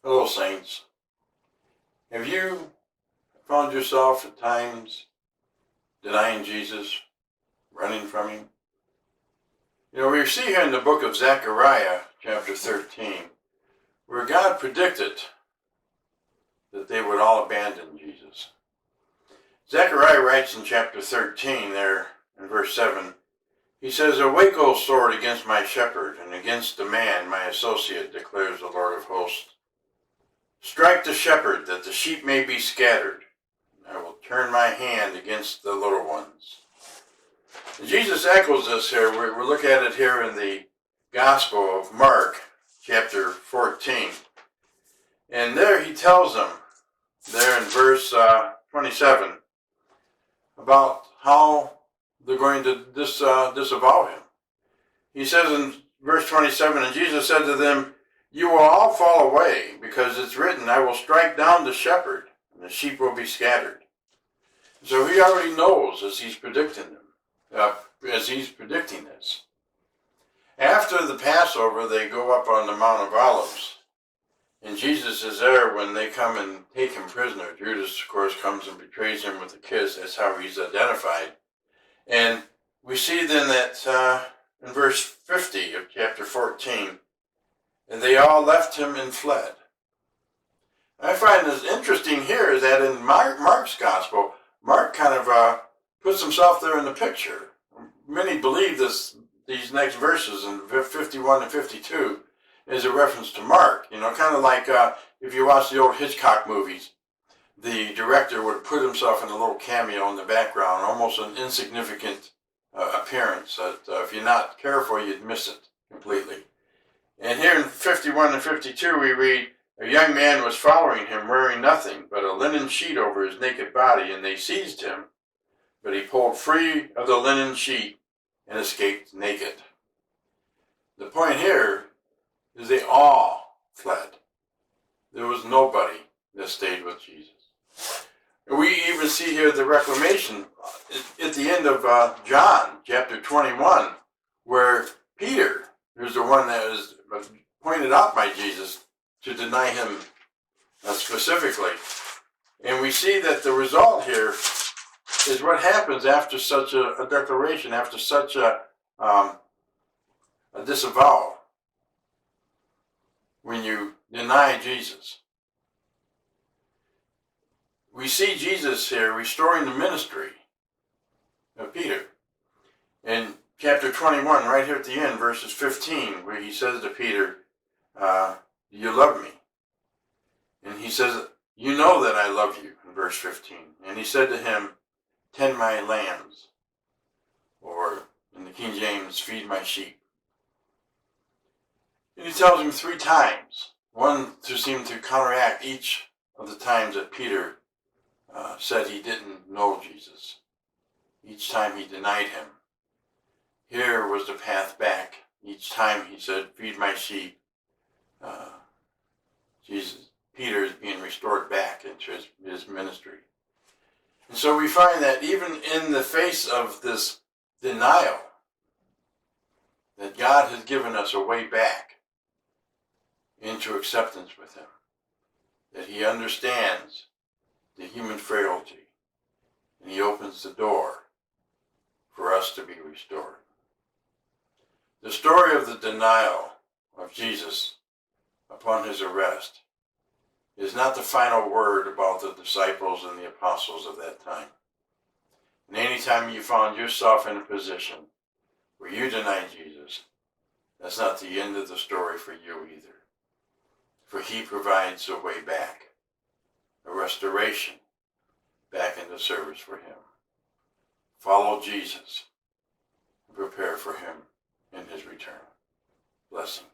Hello, saints. Have you found yourself at times denying Jesus, running from him? We see here in the book of Zechariah, chapter 13, where God predicted that they would all abandon Jesus. Zechariah writes in chapter 13, there in verse 7, he says, "Awake, O sword, against my shepherd, and against the man, my associate, declares the Lord of hosts. Strike the shepherd, that the sheep may be scattered. I will turn my hand against the little ones." And Jesus echoes this here. We'll look at it here in the Gospel of Mark, chapter 14. And there he tells them, there in verse 27, about how they're going to disavow him. He says in verse 27, "And Jesus said to them, you will all fall away, because it's written, I will strike down the shepherd, and the sheep will be scattered." So he already knows as he's predicting this. After the Passover, they go up on the Mount of Olives, and Jesus is there when they come and take him prisoner. Judas, of course, comes and betrays him with a kiss. That's how he's identified. And we see then that in verse 50 of chapter 14, and they all left him and fled. I find this interesting here is that in Mark's gospel, Mark kind of puts himself there in the picture. Many believe these next verses in 51 and 52 is a reference to Mark. Kind of like if you watch the old Hitchcock movies, the director would put himself in a little cameo in the background, almost an insignificant appearance that if you're not careful, you'd miss it completely. And here in 51 and 52, we read, "A young man was following him, wearing nothing but a linen sheet over his naked body, and they seized him. But he pulled free of the linen sheet and escaped naked." The point here is they all fled. There was nobody that stayed with Jesus. We even see here the reclamation at the end of John, chapter 21, where Peter, who's the one that is pointed out by Jesus to deny him specifically. And we see that the result here is what happens after such a declaration, after such a disavowal. When you deny Jesus. We see Jesus here restoring the ministry of Peter. In chapter 21, right here at the end, verses 15, where he says to Peter, "Do you love me?" And he says, "You know that I love you," in verse 15. And he said to him, "Tend my lambs," or in the King James, "Feed my sheep." And he tells him 3 times, one to seem to counteract each of the times that Peter said he didn't know Jesus. Each time he denied him. Here was the path back. Each time he said, "Feed my sheep," Peter is being restored back into his ministry. And so we find that even in the face of this denial, that God has given us a way back into acceptance with him. That he understands the human frailty, and he opens the door for us to be restored. The story of the denial of Jesus upon his arrest is not the final word about the disciples and the apostles of that time. And any time you found yourself in a position where you deny Jesus, that's not the end of the story for you either. For he provides a way back, a restoration back into service for him. Follow Jesus and prepare for him in his return. Blessings.